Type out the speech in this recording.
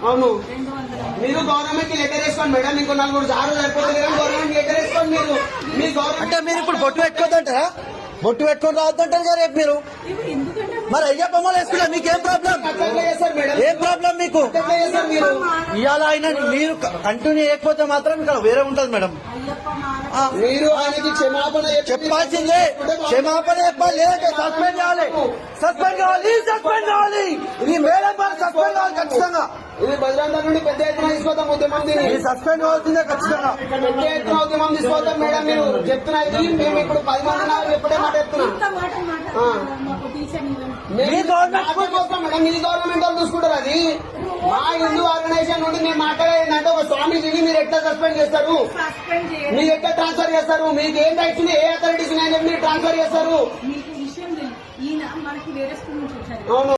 అవును మీరు గవర్నమెంట్ కి లెటర్ వేసుకోండి మేడం. ఇంకో 4 సార్లు సరిపోతుంది కానీ గవర్నమెంట్ లెటర్ వేసుకోండి. మీరు మీ గవర్నమెంట్ అంటే మీరు ఇప్పుడు బొట్టు పెట్టుకోదంటారా? బొట్టు పెట్టుకొని రావద్దంటారు కదా రేపు మీరు. మరి అయ్యప్ప మాల వేసుకున్నా మీకేం ప్రాబ్లం? ఏం ప్రాబ్లం మీకు? ఇవాళ అయినా మీరు కంటిన్యూ చేయకపోతే మాత్రం ఇక్కడ వేరే ఉంటుంది మేడం. మీరు ఆయనకి క్షమాపణ చెప్పాల్సిందే. క్షమాపణ చెప్పాలి, లేదంటే సస్పెండ్ చేయాలి. సస్పెండ్ కావాలి, సస్పెండ్ కావాలి. ఇది మేడం సస్పెండ్ కావాలి ఖచ్చితంగా. ఇది బజరంగ నుండి పెద్ద ఎత్తున తీసుకొద్దాం ఉద్యమం. సస్పెండ్ కావాల్సిందే ఖచ్చితంగా. పెద్ద ఎత్తున ఉద్యమం తీసుకొద్దాం మేడం. మీరు చెప్తున్నది మేము ఇప్పుడు 10 మంది ఎప్పుడే మాట చెప్తున్నాం. మీ గవర్నమెంట్ వాళ్ళు చూసుకుంటారు. అది మా హిందూ ఆర్గనైజేషన్ నుండి మేము మాట్లాడేదంటే ఒక స్వామీజీని మీరు ఎట్లా సస్పెండ్ చేస్తారు? మీరు ఎట్లా ట్రాన్స్ఫర్ చేస్తారు? మీకు ఏం రైట్స్ ఉన్నాయి, ఏ అథారిటీస్ ఉన్నాయని మీరు ట్రాన్స్ఫర్ చేస్తారు? అవును.